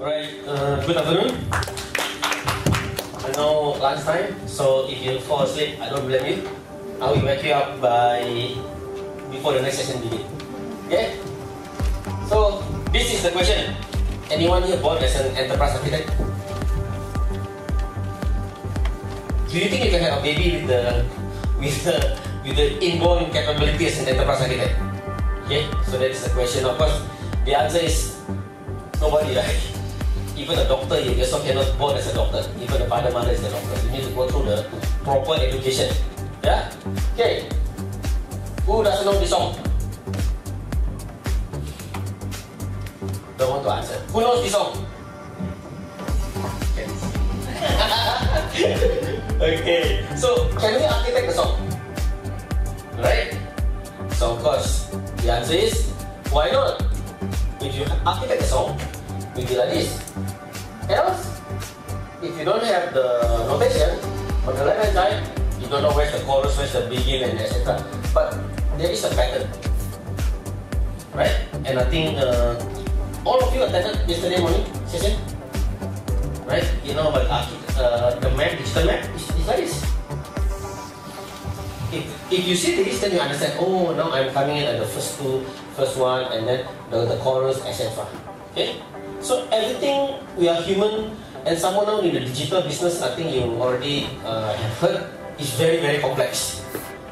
Alright, good afternoon. I know lunchtime, so if you fall asleep, I don't blame you. I will wake you up before the next session begins. Okay? So, this is the question. Anyone here born as an enterprise architect? Do you think you can have a baby with the inborn capability as an enterprise architect? Okay, so that is the question. Of course, the answer is nobody, right? Even a doctor, you also cannot born as a doctor. Even the father, mother is a doctor. You need to go through the proper education. Yeah? Okay. Who doesn't know this song? Don't want to answer. Who knows this song? Okay. So, can we architect the song? Right? So, of course, the answer is, why not? If you architect the song, we do like this. Else, if you don't have the notation, on the left hand side, you don't know where's the chorus, where's the begin, and etc. But there is a pattern. Right? And I think all of you attended yesterday morning session. Right? You know about the map, digital map, is like this. If you see this, then you understand, oh, now I'm coming in at the first one, and then the chorus, etc. Okay? So everything, we are human, and someone now in the digital business, I think you already have heard, is very, very complex.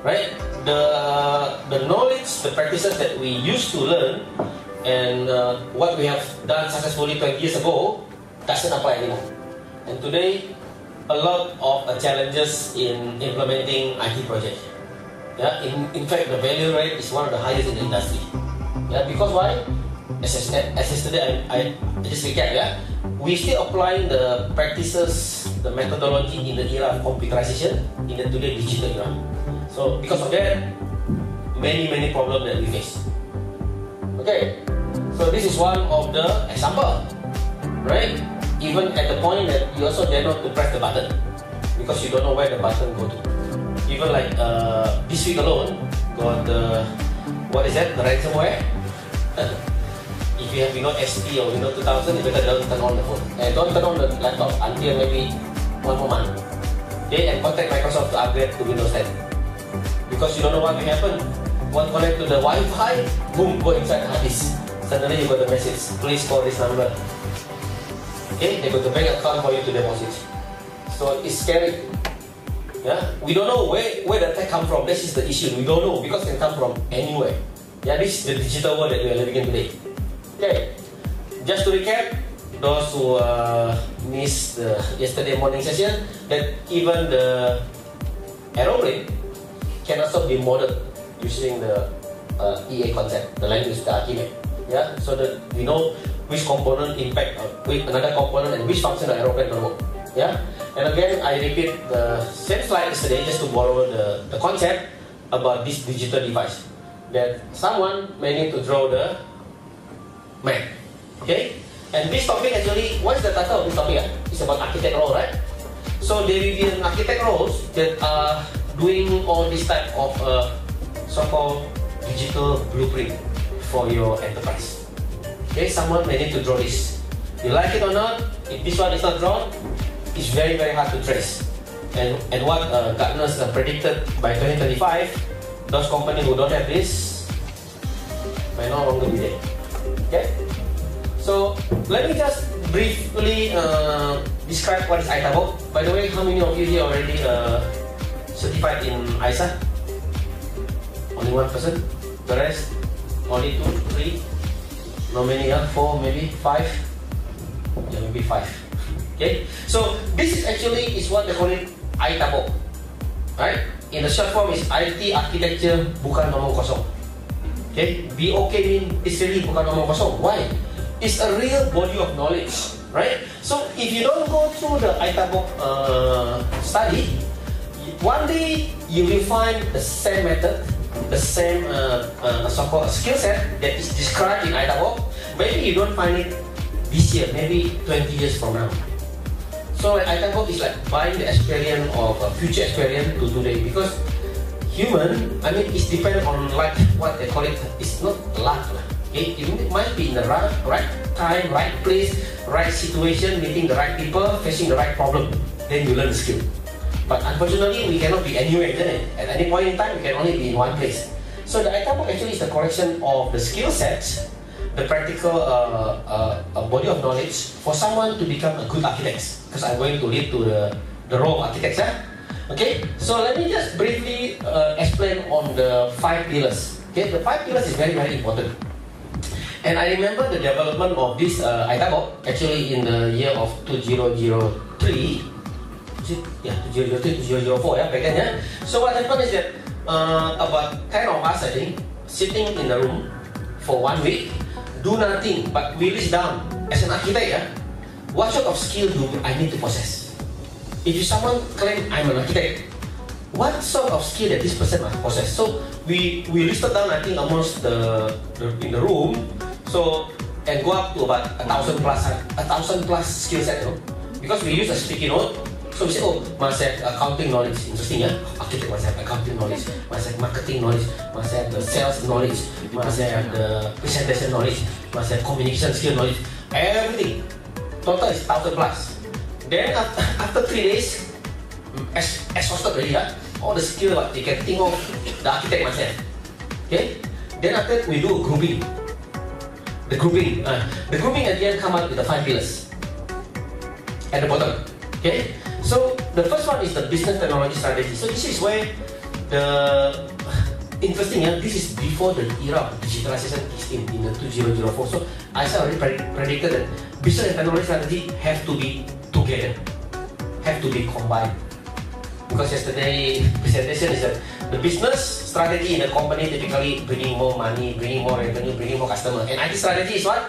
Right? The knowledge, the practices that we used to learn, and what we have done successfully 20 years ago, doesn't apply anymore. And today, a lot of challenges in implementing IT projects. Yeah, in fact, the value rate is one of the highest in the industry. Yeah, because why? As yesterday, I just recap. Yeah, we still applying the practices, the methodology in the era of computerization in the today digital era. So because of that, many problems that we face. Okay, so this is one of the example, right? Even at the point that you also dare not to press the button because you don't know where the button go to. Even like this week alone, got the what is that? The ransomware. If you have Windows XP or Windows 2000, you better don't turn on the phone and don't turn on the laptop until maybe 1 more month. Okay, and contact Microsoft to upgrade to Windows 10 because you don't know what will happen. One connect to the Wi-Fi, boom, go inside the hard disk. Suddenly you got the message, please call this number. Okay, they got the bank account for you to deposit. So it's scary. Yeah, we don't know where the attack come from. This is the issue. We don't know because it can come from anywhere. Yeah, this is the digital world that we are living in today. Okay, just to recap, those who missed the yesterday morning session, that even the aeroplane can also be modeled using the EA concept, the language, the Archimate. Yeah, so that we know which component impact with another component and which function the aeroplane can work. Yeah, and again I repeat the same slide yesterday just to borrow the concept about this digital device. That someone may need to draw the map. Okay, and this topic actually, what is the title of this topic? It's about architect role, right? So there will be an architect roles that are doing all this type of so-called digital blueprint for your enterprise. Okay, someone may need to draw this. You like it or not, if this one is not drawn, it's very hard to trace. And what Gartner predicted by 2025, those companies who don't have this may no longer be there. Okay? So let me just briefly describe what is ITABOK. By the way, how many of you here already certified in ISA? Only one person? The rest? Only 2, 3? No many, 4, maybe 5? Yeah, maybe 5. Okay, so this is actually what they call it ITABOK, right? In the short form is IT Architecture Bukan Omong Kosong. Okay, BOK mean it's really bukan omong kosong. Why? It's a real body of knowledge, right? So if you don't go through the ITABOK study, one day you will find the same method, the same so-called skill set that is described in ITABOK. Maybe you don't find it this year, maybe 20 years from now. So ITABOK is like buying the experience of future experience to today because human, I mean, it's dependent on like what they call it. It's not luck. It might be in the right time, right place, right situation, meeting the right people, facing the right problem. Then you learn the skill. But unfortunately, we cannot be anywhere, isn't it? At any point in time, we can only be in one place. So the ITABOK actually is the collection of the skill sets, the practical body of knowledge for someone to become a good architect. Because I'm going to lead to the role of architects. Okay, so let me just briefly explain on the 5 pillars. Okay, the 5 pillars is very, very important. And I remember the development of this ITABOK actually in the year of 2003. Yeah, 2003, 2004, back then, yeah. So what happened is that about 10 of us, I think, sitting in the room for 1 week, do nothing but we list down as an architect, what sort of skill do I need to possess? If someone claim I'm an architect, what sort of skill that this person must possess? So we listed down, I think, almost in the room, so and go up to about 1,000 plus skill set, because we use a sticky note. So we say, oh, must have accounting knowledge. Interesting, yeah? Architect must have accounting knowledge, must have marketing knowledge, must have the sales knowledge, must have the presentation knowledge, must have communication skill knowledge, everything. Total is 1,000 plus. Then after 3 days, exhausted already, all the skill what you can think of, the architect must have. Okay? Then after we do a grouping. The grouping at the end come out with the 5 pillars at the bottom. Okay? So the first one is the business technology strategy. So this is where the interesting, this is before the era of digitalization is in the 2004. So I already predicted that business and technology strategy have to be together, have to be combined. Because yesterday presentation is that the business strategy in the company typically bringing more money, bringing more revenue, bringing more customer. And IT strategy is what?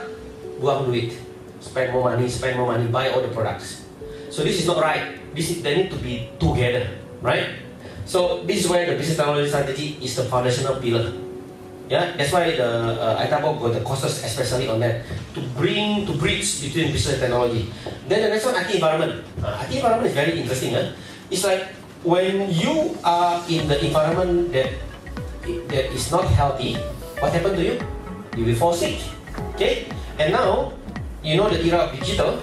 Buang duit, spend more money, buy all the products. So this is not right. They need to be together, right? So this is where the business technology strategy is the foundational pillar. Yeah, that's why the ITABOK got the courses especially on that to bridge between business and technology. Then the next one, IT environment. IT environment is very interesting. It's like when you are in the environment that is not healthy, what happened to you? You will fall sick. Okay, and now you know the era of digital.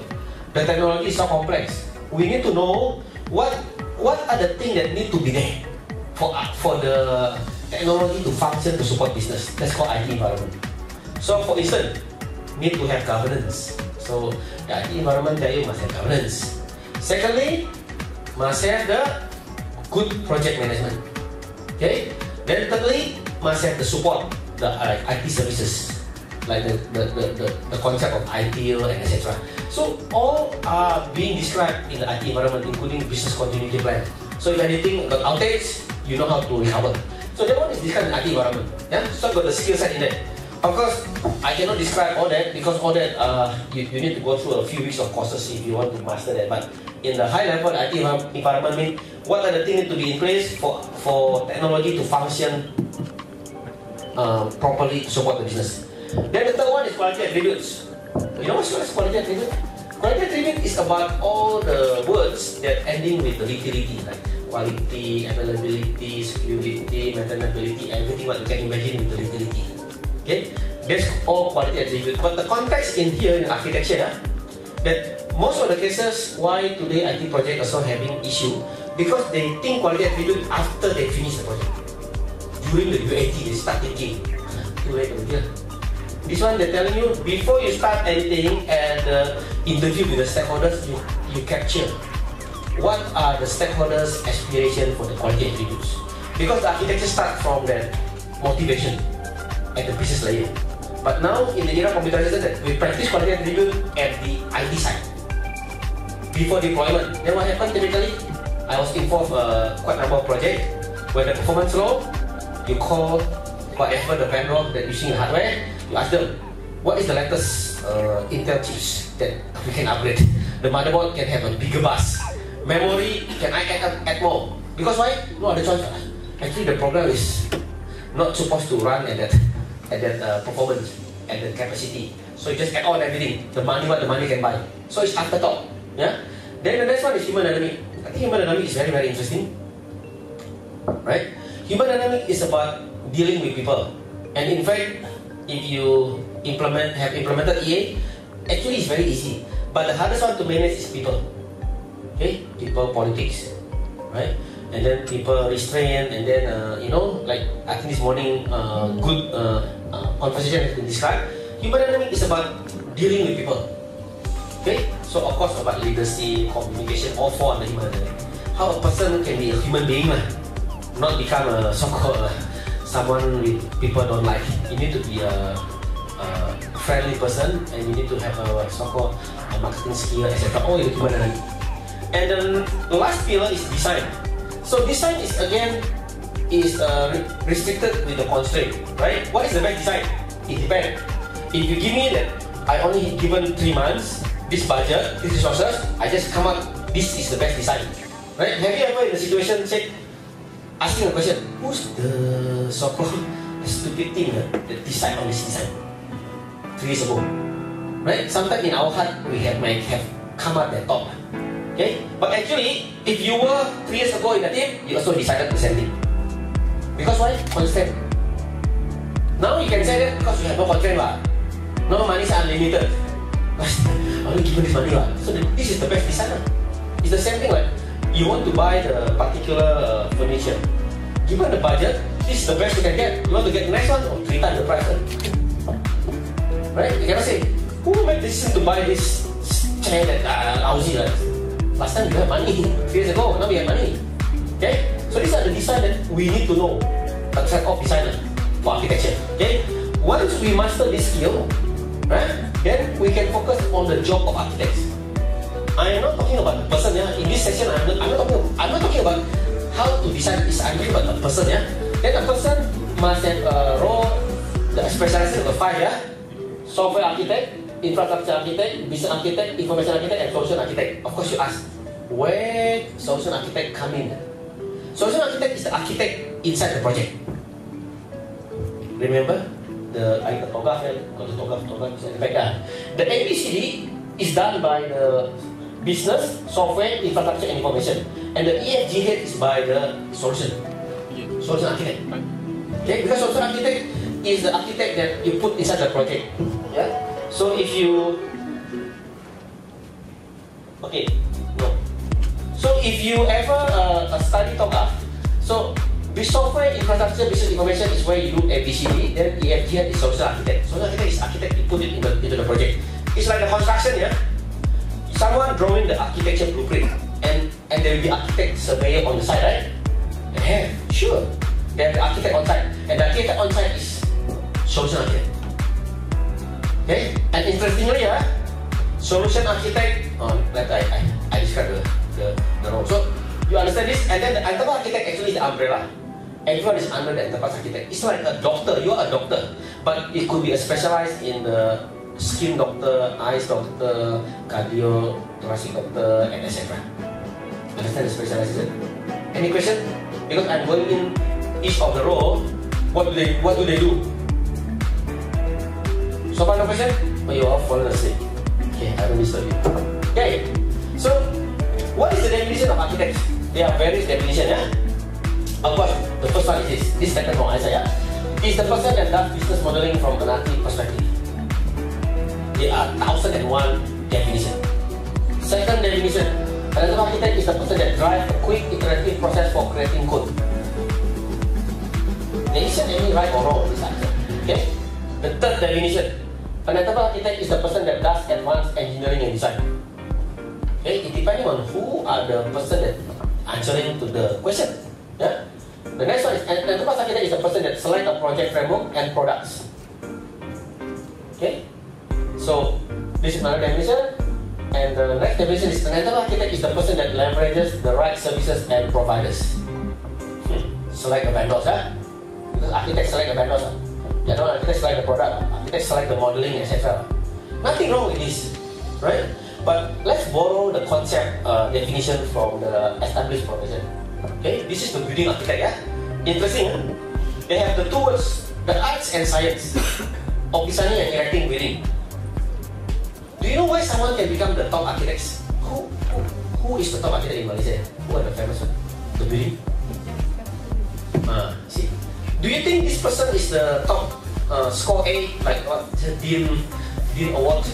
The technology is so complex. We need to know what are the things that need to be there for the technology to function to support business. That's called IT environment. So for instance, need to have governance. So the IT environment tell you must have governance. Secondly, must have the good project management. Okay. Then thirdly, must have the support, the IT services, like the concept of ITIL and etc. So all are being described in the IT environment, including business continuity plan. So if anything got outage, you know how to recover. So that one is described in IT environment. Yeah. So I got the skill set in there. Of course, I cannot describe all that because all that you need to go through a few weeks of courses if you want to master that. But in the high level IT environment means what are the things to be in place for technology to function properly to support the business. Then the third one is quality attributes. You know what's quality attribute? Quality attribute is about all the words that ending with the utility, like quality, availability, security, maintainability, everything what you can imagine with the utility. Okay, that's all quality attribute. But the context in here in architecture, that most of the cases why today IT project also having issue because they think quality attribute after they finish the project. During the UAT, they start thinking, too late over here. This one they're telling you before you start anything and the interview with the stakeholders, you capture what are the stakeholders' aspiration for the quality attributes. Because the architecture starts from that motivation at the business layer. But now in the era of computerization, we practice quality attribute at the IT side before deployment. Then what happened typically? I was involved quite a number of projects where the performance low, you call whatever the vendor that using the hardware, you ask them, what is the latest Intel chips that we can upgrade? The motherboard can have a bigger bus. Memory, can I add more? Because why? No other choice. Actually, the program is not supposed to run at that performance, at that capacity. So you just add on everything. The money, what the money can buy. So it's afterthought. Yeah. Then the next one is human dynamic. I think human dynamic is very, very interesting. Right? Human dynamic is about dealing with people. And in fact, if you have implemented EA, actually it's very easy. But the hardest one to manage is people. Okay, people politics, right? And then people restraint, and then like I think this morning, good conversation has been described. Human dynamic is about dealing with people. Okay, so of course about leadership, communication, all four under human dynamic. How a person can be a human being lah, not become a so-called someone with people don't like. You need to be a friendly person, and you need to have a so-called marketing skill, etc. All in human dynamic. And then the last pillar is design. So design is again restricted with the constraint, right? What is the best design? It depends. If you give me that I only given 3 months, this budget, this resources, I just come up, this is the best design, right? Have you ever in a situation said, asking a question, who's the so-called stupid thing that decide on this design 3 years ago, right? Sometimes in our heart we might have come up that thought. Okay? But actually, if you were 3 years ago in the team, you also decided the same thing. Because why? Constraint. Now you can say that because you have no constraint. No money is unlimited. I only given this money. So this is the best design. It's the same thing like you want to buy the particular furniture. Given the budget, this is the best you can get. You want to get the next one? Or 3 times the price. Right? You cannot say, who made the decision to buy this chair that lousy? Last time you had money, 3 years ago, now we have money. Okay? So these are the design that we need to know. A track of designer for architecture. Okay? Once we master this skill, right, then we can focus on the job of architects. I am not talking about the person. In this session, I'm not talking about how to design this. I'm talking about the person. Then the person must have a role, the specialization of the 5. Software architect, infrastructure architect, business architect, information architect, and solution architect. Of course, you ask, where solution architect come in? Solution architect is the architect inside the project. Remember the TOGAF is at the back. The ABCD is done by the business, software, infrastructure, and information, and the EFGH is by the solution architect. Okay, because solution architect is the architect that you put inside the project. Yeah. So if you So if you ever study TOGAF, so the software, infrastructure, business information is where you do ABCD. Then EFG is solution architect. Solution architect is architect, you put it into the project. It's like the construction, Someone drawing the architecture blueprint, and there will be architect surveyor on the side, right? Yeah, sure. They have the architect on site, and the architect on site is solution architect. Okay, and interestingly, solution architect. Like I described the role. So you understand this, and then the enterprise architect actually is the umbrella. Everyone is under the enterprise architect. It's like a doctor. You are a doctor, but it could be a specialized in the skin doctor, eyes doctor, cardio, thoracic doctor, and etc. Understand the specialization? Any question? Because I'm going in each of the role. What do they do? So final question? Oh, you all fallen asleep. Okay, I don't disturb you. Okay. So what is the definition of architects? There are various definitions, Of course, the first one is this. This is taken from Isaiah. Is the person that does business modeling from an architect perspective. There are 1001 definitions. Second definition, an architect is the person that drives a quick iterative process for creating code. There isn't any right or wrong in this answer. Okay? The third definition, an architect is the person that does advanced engineering and design. Okay? It depending on who are the person that answering to the question. Yeah? The next one is an enterprise architect is the person that selects a project framework and products. Okay? So this is another definition. And the next definition is an enterprise architect is the person that leverages the right services and providers. Select the vendors, because architects select the vendors. Yeah, no, architects select the product, architects select the modeling, etc. Nothing wrong with this, right? But let's borrow the concept definition from the established profession. Okay, this is the building architect. Interesting. They have the two words, the arts and science of designing and erecting building. Do you know why someone can become the top architects? Who is the top architect in Malaysia? Who are the famous one? The building. See, do you think this person is the top score A, like what Dean Award.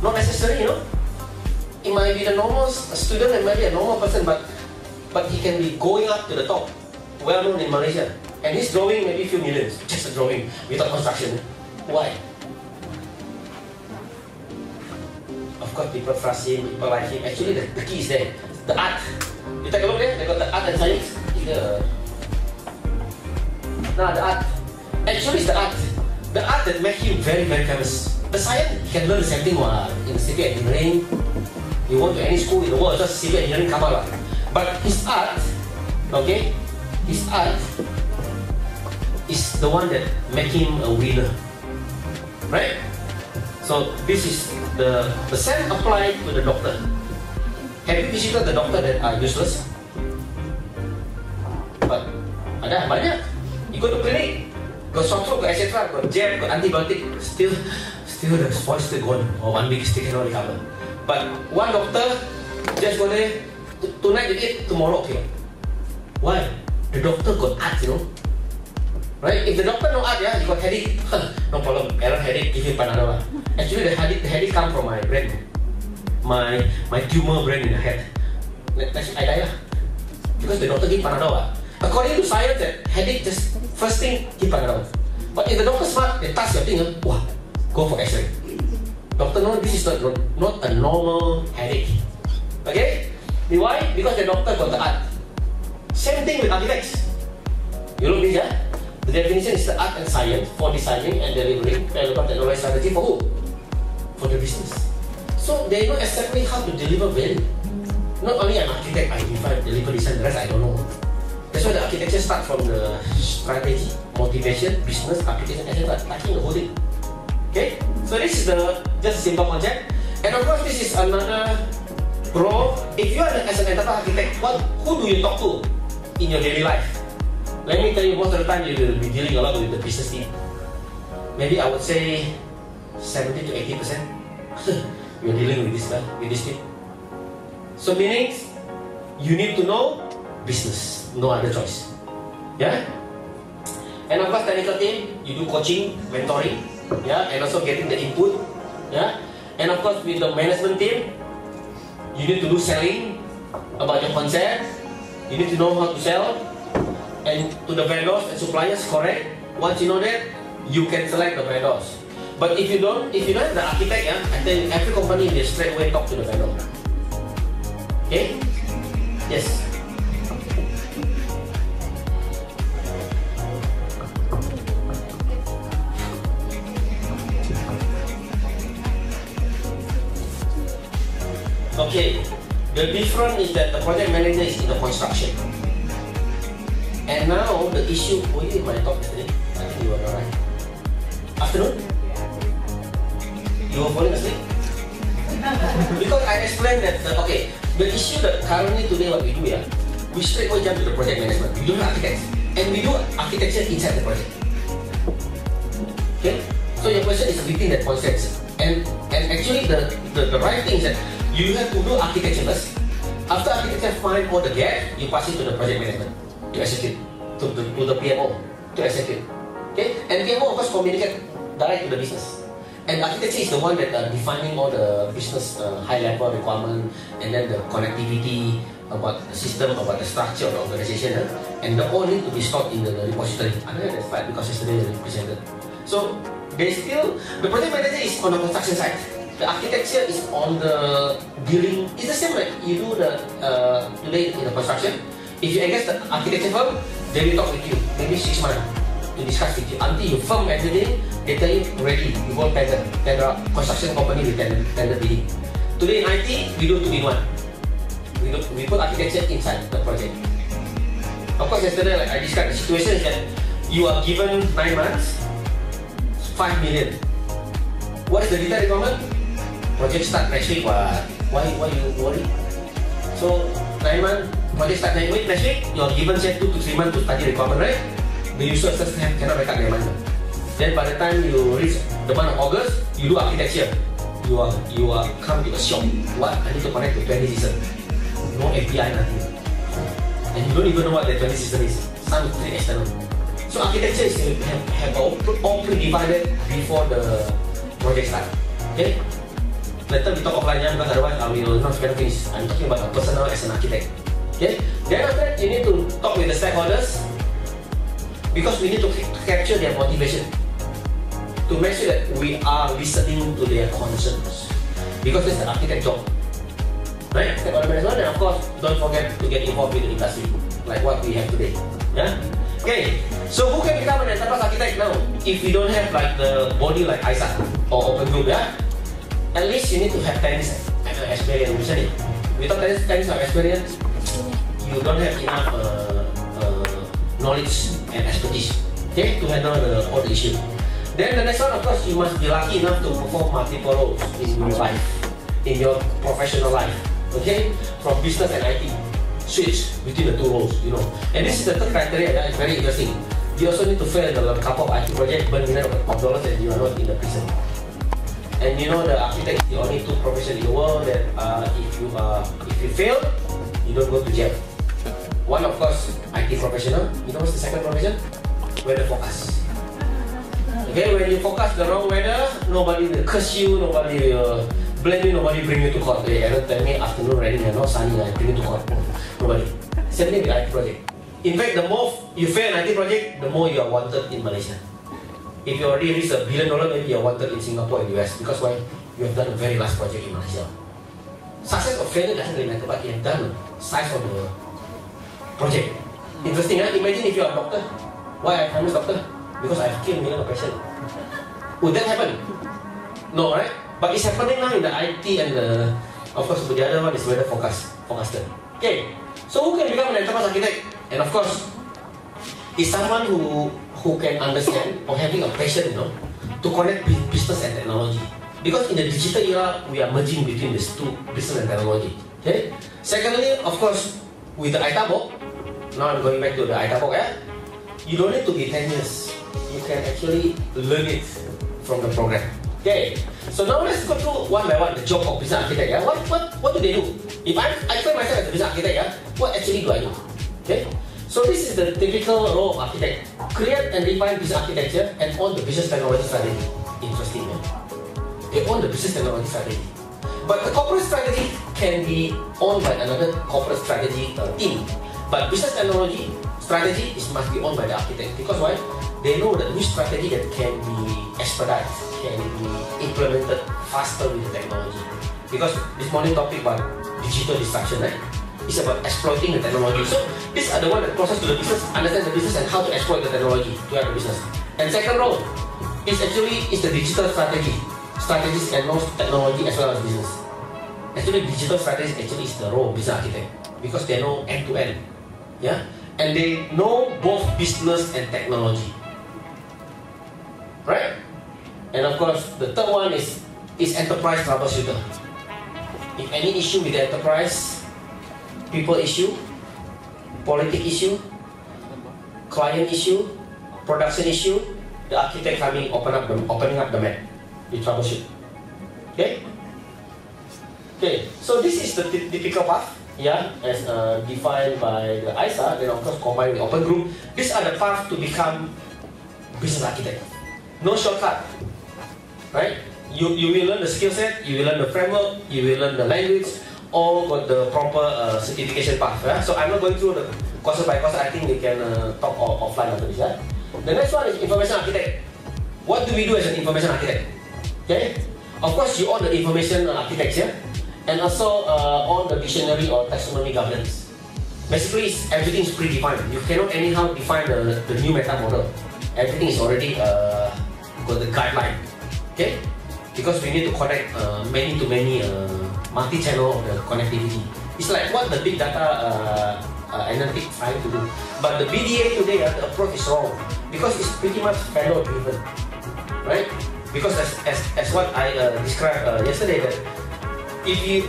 Not necessary, you know. It might be the normal student, it might be a normal person, but he can be going up to the top, well known in Malaysia. And he's drawing maybe a few millions, just a drawing without construction. Why? Of course, people trust him, people like him. Actually, the key is there. The art. You take a look there, they got the art and science. Nah, the art. Actually, it's the art. The art that makes him very, very famous. The science, you can learn the same thing in civil engineering. You want to any school in the world, just civil engineering come out. But his art, okay, his art is the one that make him a winner, right? So this is the same apply to the doctor. Have you visited the doctor that are useless? But ada banyak. You go to clinic, got sore throat, got etc., got jab, got antibiotic, still the voice still gone, or 1 week still cannot recover. But one doctor just go there, tonight you eat, tomorrow okay. Why? The doctor got art, you know. Right? If the doctor no art, yeah, you got headache, no problem. Error headache, give you Panadol. Actually, the headache come from my brain, my tumor brain in the head. I die lah. Because the doctor give Panadol. According to science, that headache just first thing give Panadol. But if the doctor smart, they touch your thing, wow, go for X-ray. Doctor no, this is not a normal headache. Okay? Why? Because the doctor got the art. Same thing with architects. You look this, yeah? The definition is the art and science for designing and delivering relevant technology strategy for who? For the business. So they know exactly how to deliver value. Not only an architect, I define, deliver, design, the rest I don't know. That's why the architecture starts from the strategy, motivation, business, application, etc. Touching the whole thing. Okay? So this is just a simple concept. And of course this is another pro. If you are as an enterprise architect, who do you talk to in your daily life? Let me tell you, most of the time you will be dealing a lot with the business team. Maybe I would say 70 to 80%. You're dealing with this team. So meaning, you need to know business, no other choice. Yeah? And of course technical team, you do coaching, mentoring, yeah, and also getting the input, yeah. And of course with the management team, you need to do selling about your concept. You need to know how to sell. And to the vendors and suppliers, correct. Once you know that, you can select the vendors. But if you don't have the architect, yeah, I tell you, every company they straight away talk to the vendor. Okay? Yes. Okay. The difference is that the project manager is in the construction. And now the issue, you did my talk yesterday. I think you were alright. Afternoon? You were falling asleep? Because I explained that, the issue that currently today what we do, yeah, we straight away jump to the project management. We do architects. And we do architecture inside the project. Okay? So your question is within that concept. And actually the right thing is that you have to do architecture first. After architecture, find all the gaps, you pass it to the project management to execute, to the PMO to execute. Okay? And PMO of course communicate direct to the business. And architecture is the one that defining all the business high level requirement, and then the connectivity about the system, about the structure of the organization, and the all need to be stored in the repository. I know that's right because yesterday they presented. So the project manager is on the construction side. The architecture is on the building. It's the same like you do today in the construction. If you engage the architecture firm, they will talk with you maybe 6 months to discuss with you until you firm everything. They tell you ready, you go tender. There are construction company with tender bidding. Today in IT, we do 2-in-1. We put architecture inside the project. Of course, yesterday like I described the situation is that you are given 9 months, 5 million. What is the detail requirement? Project start next week. Why you worry? So 9 months, project start next week. You are given say 2 to 3 months to study requirement, right? The user cannot record 9 months. Then by the time you reach the month of August, you do architecture. You are come to a shop. What? I need to connect to 20 system. No API, nothing. And you don't even know what the 20 system is. Some is external. So architecture is to have all pre-divided before the project start. Okay? Later we talk offline because otherwise we will not get finish. I'm talking about a personal as an architect. Okay? Then after that, you need to talk with the stakeholders because we need to capture their motivation to make sure that we are listening to their concerns because that's the architect job. Right? Stakeholder management, and of course, don't forget to get involved with the industry like what we have today. Yeah? Okay, so who can become an enterprise architect now? If you don't have like the body like ISA or Open Group, yeah? At least you need to have 10 years experience. Misalnya, without 10 years of experience, you don't have enough knowledge and expertise, okay, to handle all the issue. Then the next one, of course, you must be lucky enough to perform multiple roles in your life, in your professional life, okay, from business and IT. Switch between the two roles, you know. And this is the third criteria that is very interesting. You also need to fail the couple of IT projects, burn millions of dollars, and you are not in the prison. And you know the architect is the only two professions in the world that if you fail, you don't go to jail. One, of course, IT professional. You know what's the second profession? Weather focus. Okay, when you focus the wrong weather, nobody will curse you, nobody will blame you, nobody bring you to court. They ever tell me afternoon raining and not sunny, I bring you to court. Nobody. Same thing with IT project. In fact, the more you fail an IT project, the more you are wanted in Malaysia. If you already reach $1 billion, maybe you are wanted in Singapore and US because why? You have done a very large project in Malaysia. Success or failure doesn't really matter, but you have done the size of the project. Interesting, huh? Imagine if you are a doctor. Why I'm a doctor? Because I've killed millions of patients. Would that happen? No, right? But it's happening now in the IT and of course the other one is weather forecaster. Okay, so who can become an enterprise architect? And of course, is someone who can understand or having a passion, you know, to connect business and technology. Because in the digital era, we are merging between these two, business and technology. Okay. Secondly, of course, with the ITABOK, now I'm going back to the ITABOK, yeah? You don't need to be 10 years. You can actually learn it from the program. Okay, so now let's go through one by one the job of business architect. Yeah? What do they do? If I find myself as a business architect, yeah, what actually do I do? Okay, so this is the typical role of architect: create and define business architecture and own the business technology strategy. Interesting, yeah? They own the business technology strategy, but the corporate strategy can be owned by another corporate strategy team. But business technology strategy must be owned by the architect because why? They know that which strategy that can be expedited, can be implemented faster with the technology. Because this morning topic about digital disruption, right? It's about exploiting the technology. So these are the one that closest to the business, understand the business and how to exploit the technology to have a business. And second role is the digital strategies and knows technology as well as business. Actually, digital strategies actually is the role of business architect because they know end to end, yeah, and they know both business and technology. Right? And of course, the third one is enterprise troubleshooter. If any issue with the enterprise, people issue, politic issue, client issue, production issue, the architect coming opening up the map, we troubleshoot. Okay? Okay, so this is the typical path, yeah, as defined by the ISA, then of course combined with Open Group. These are the paths to become business architect. No shortcut, right? You will learn the skill set, you will learn the framework, you will learn the language, all got the proper certification path. Yeah? So I'm not going through the course by course. I think we can talk offline after this. Yeah? The next one is information architect. What do we do as an information architect? Okay, of course you own the information architecture and also own the dictionary or taxonomy governance. Basically, everything is predefined. You cannot anyhow define the new meta model. Everything is already got the guideline, okay? Because we need to connect many to many multi-channel of the connectivity. It's like what the big data analytics trying to do. But the BDA today, the approach is wrong because it's pretty much vendor driven, right? Because as what I described yesterday, that if you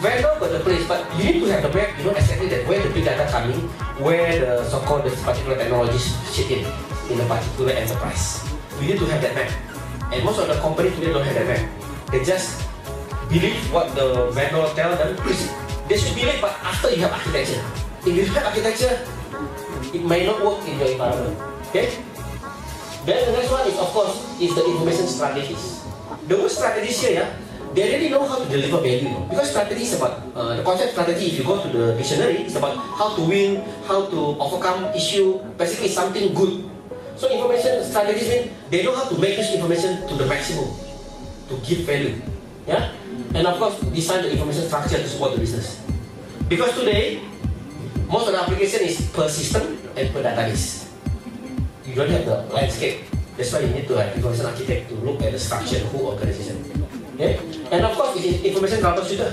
vendor got the place, but you need to have the map, you know exactly that where the big data coming, where the so-called particular technologies sit in a particular enterprise. We need to have that map. And most of the companies today don't have that map. They just believe what the vendor tell them. They should believe, but after you have architecture. If you have architecture, it may not work in your environment. Okay? Then the next one is, of course, is the information strategies. The word strategies here, they really know how to deliver value. Because strategy is about, the concept strategy, if you go to the dictionary, it's about how to win, how to overcome issue, basically something good. So information strategies mean they know how to make this information to the maximum, to give value. Yeah? And of course, design the information structure to support the business. Because today, most of the application is per system and per database. You don't have the landscape. That's why you need to have information architect to look at the structure of the whole organization. Okay? And of course, it is information troubleshooter.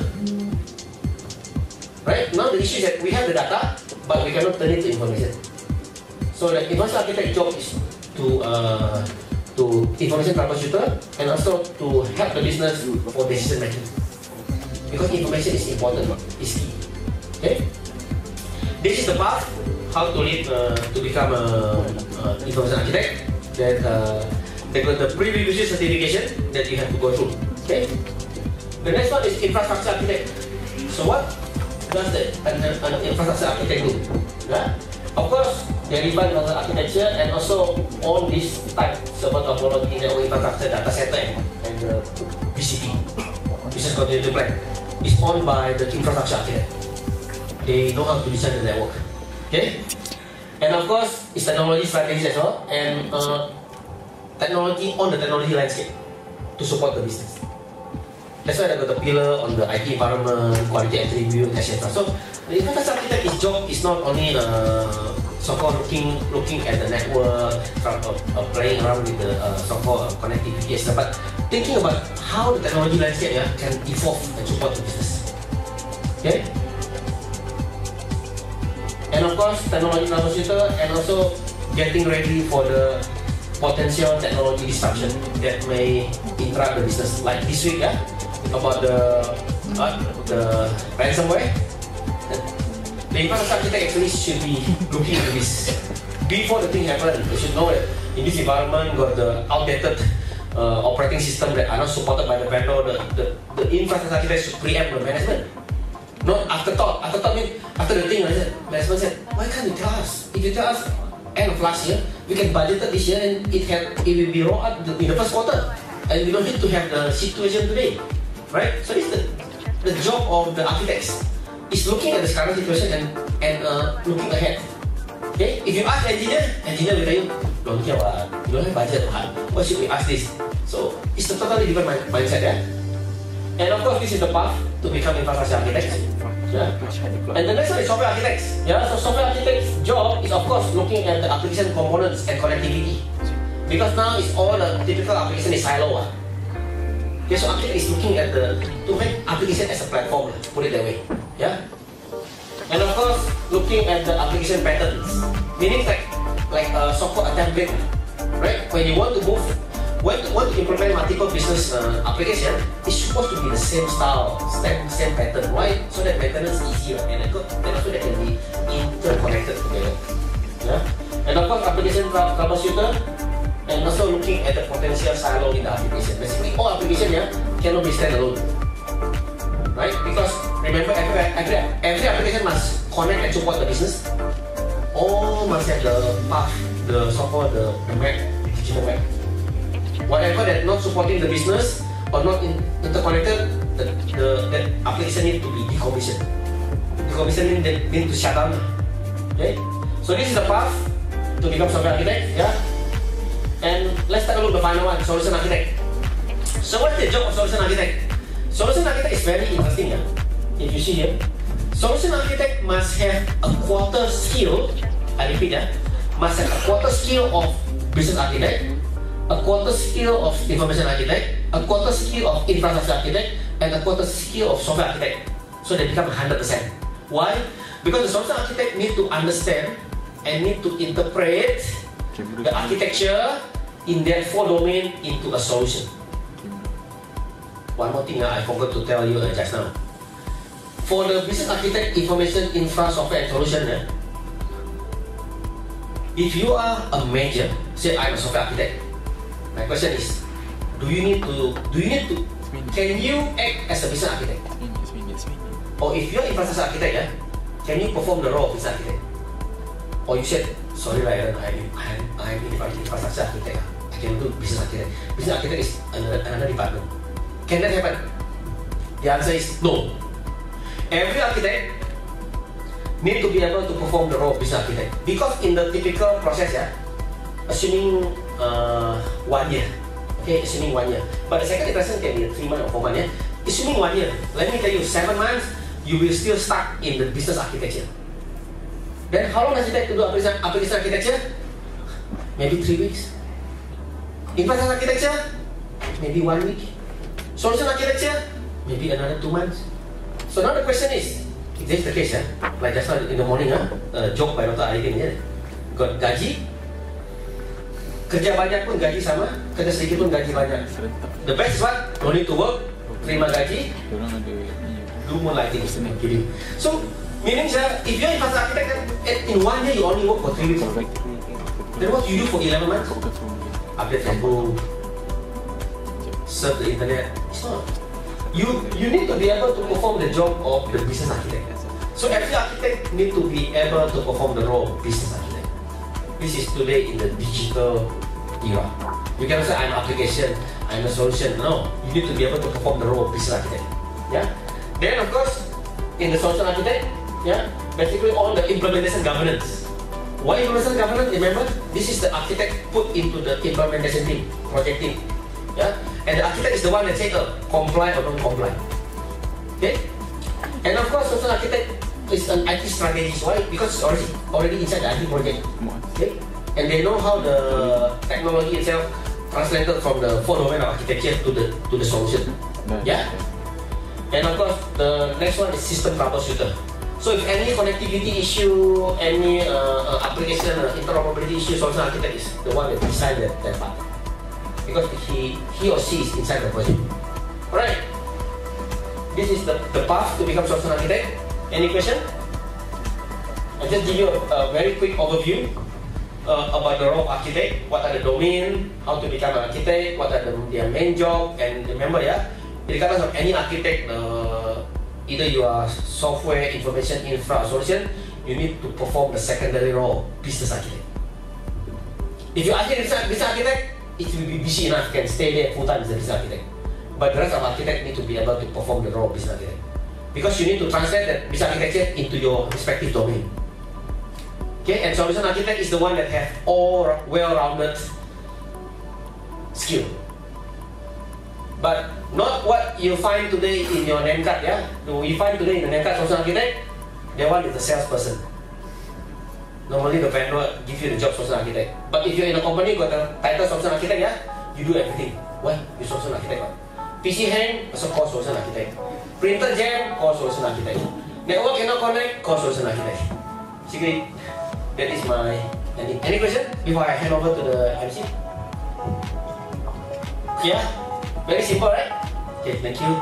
Right? Now the issue is that we have the data, but we cannot turn it to information. So the information architect job is to information troubleshooter and also to help the business for decision making. Because information is important, is key. Okay? This is the path how to lead to become an information architect. That the prerequisite certification that you have to go through. Okay. The next one is infrastructure architect. So what does an infrastructure architect do? Yeah? Of course, they define the architecture and also all this type server topology, network infrastructure, data center, and the BCP, business continuity plan, is owned by the infrastructure architect. They know how to design the network. Okay. And of course, it's technology strategies as well, and technology on the technology landscape to support the business. That's why I got the pillar on the IT environment, quality attribute, etc. So the infrastructure architect's job is not only so-called looking at the network, playing around with the so-called connectivity, etc. But thinking about how the technology landscape can evolve and support the business. Okay. And of course, technology troubleshooter and also getting ready for the potential technology disruption that may interrupt the business. Like this week, about the ransomware. The infrastructure architect actually should be looking into this before the thing happens. You should know that in this environment, got the outdated operating system that are not supported by the vendor. The infrastructure architect should preempt the management. Not afterthought. Afterthought means after the thing, management said, why can't you tell us? If you tell us end of last year, we can budget it this year and it will be rolled out in the first quarter. And we don't need to have the situation today. Right? So this is the job of the architects. Is looking at the current situation and looking ahead. Okay? If you ask engineer will tell you, don't care what, you don't have budget. Why should we ask this? So it's a totally different mindset. And of course, this is the path to become infrastructure architects. Yeah. And the next one is software architects. Yeah. So software architects' job is of course looking at the application components and connectivity. Because now it's all the typical application is silo. Okay, so architect is looking at to make application as a platform. Put it that way. Yeah. And of course, looking at the application patterns. Meaning like software template. Right? When you want to move. When you want to implement multiple business application, it's supposed to be the same style, same pattern. Why? So that maintenance is easier and also they can be interconnected together. Yeah? And of course, application troubleshooter and also looking at the potential silo in the application. Basically, all application cannot be standalone. Right? Because remember, every application must connect and support the business. All must have the path, the so-called the map, digital map. Whatever that not supporting the business or not interconnected, the application need to be decommissioned. Decommissioning means to shut down. Okay? So this is the path to become software architect. Yeah? And let's take a look at the final one, solution architect. So what's the job of solution architect? Solution architect is very interesting. If you see here, solution architect must have a quarter skill. I repeat, must have a quarter skill of business architect, a quarter skill of information architect, a quarter skill of infrastructure architect, and a quarter skill of software architect. So they become 100%. Why? Because the solution architect need to understand and need to interpret the architecture in that 4 domain into a solution. One more thing I forgot to tell you just now. For the business architect, information, infra, software, and solution, if you are a manager, say I'm a software architect. My question is, can you act as a business architect? Or if you're infrastructure architect, can you perform the role of business architect? Or you said, sorry Ryan, I'm infrastructure architect. I can do business architect. Business architect is another department. Can that happen? The answer is no. Every architect need to be able to perform the role of business architect. Because in the typical process, assuming 1 year, okay, assuming 1 year. But the second iteration can be 3 months or 4 months. Assuming 1 year, let me tell you, 7 months, you will still stuck in the business architecture. Then how long does it take to do application architecture? Maybe 3 weeks. Infrastructure architecture? Maybe 1 week. Solution architecture? Maybe another 2 months. So now the question is, if this is the case, like just now in the morning, joke by Dr. Arifin, got gaji, kerja banyak pun gaji sama, kerja sedikit pun gaji banyak. The best is what? Don't need to work, terima gaji, do more lighting. So, meaning if you're infrastructure architect, in 1 year you only work for 3 weeks. Then what you do for 11 months? Update Facebook, surf the internet. It's not. You need to be able to perform the job of the business architect. So every architect need to be able to perform the role of business architect. This is today in the digital era. You cannot say I'm an application, I'm a solution. No, you need to be able to perform the role of business architect. Yeah. Then of course, in the solution architect, basically all the implementation governance. What implementation governance? Remember, this is the architect put into the implementation team, project team. And the architect is the one that say comply or don't comply. Okay? And of course, solution architect is an IT strategist. Why? Because it's already inside the IT project. Okay? And they know how the technology itself translated from the 4 domain of architecture to the solution. Yeah? And of course, the next one is system troubleshooter. So if any connectivity issue, any application interoperability issue, solution architect is the one that decided that part. Because he or she is inside the project. Alright. This is the path to become solution architect. Any question? I'll just give you a very quick overview about the role of architect. What are the domain? How to become an architect? What are their main job? And remember, regardless of any architect, either you are software, information, infra, solution, you need to perform the secondary role, business architect. If you are business architect, it will be busy enough, can stay there full time as a business architect. But the rest of architect need to be able to perform the role of business architect. Because you need to translate that business architecture into your respective domain. Okay, and solution architect is the one that have all well-rounded skill. But not what you find today in your name card, You find today in the name card solution architect, the one is the salesperson. Normally the vendor give you the job solution architect. But if you're in a company got the title solution architect, you do everything. Why? You solution architect. PC hang, also call solution architect. Printer jam, call solution architect. Network cannot connect, call solution architect. Basically, that is my ending. Any question before I hand over to the MC? Yeah, very simple, right? Okay, thank you.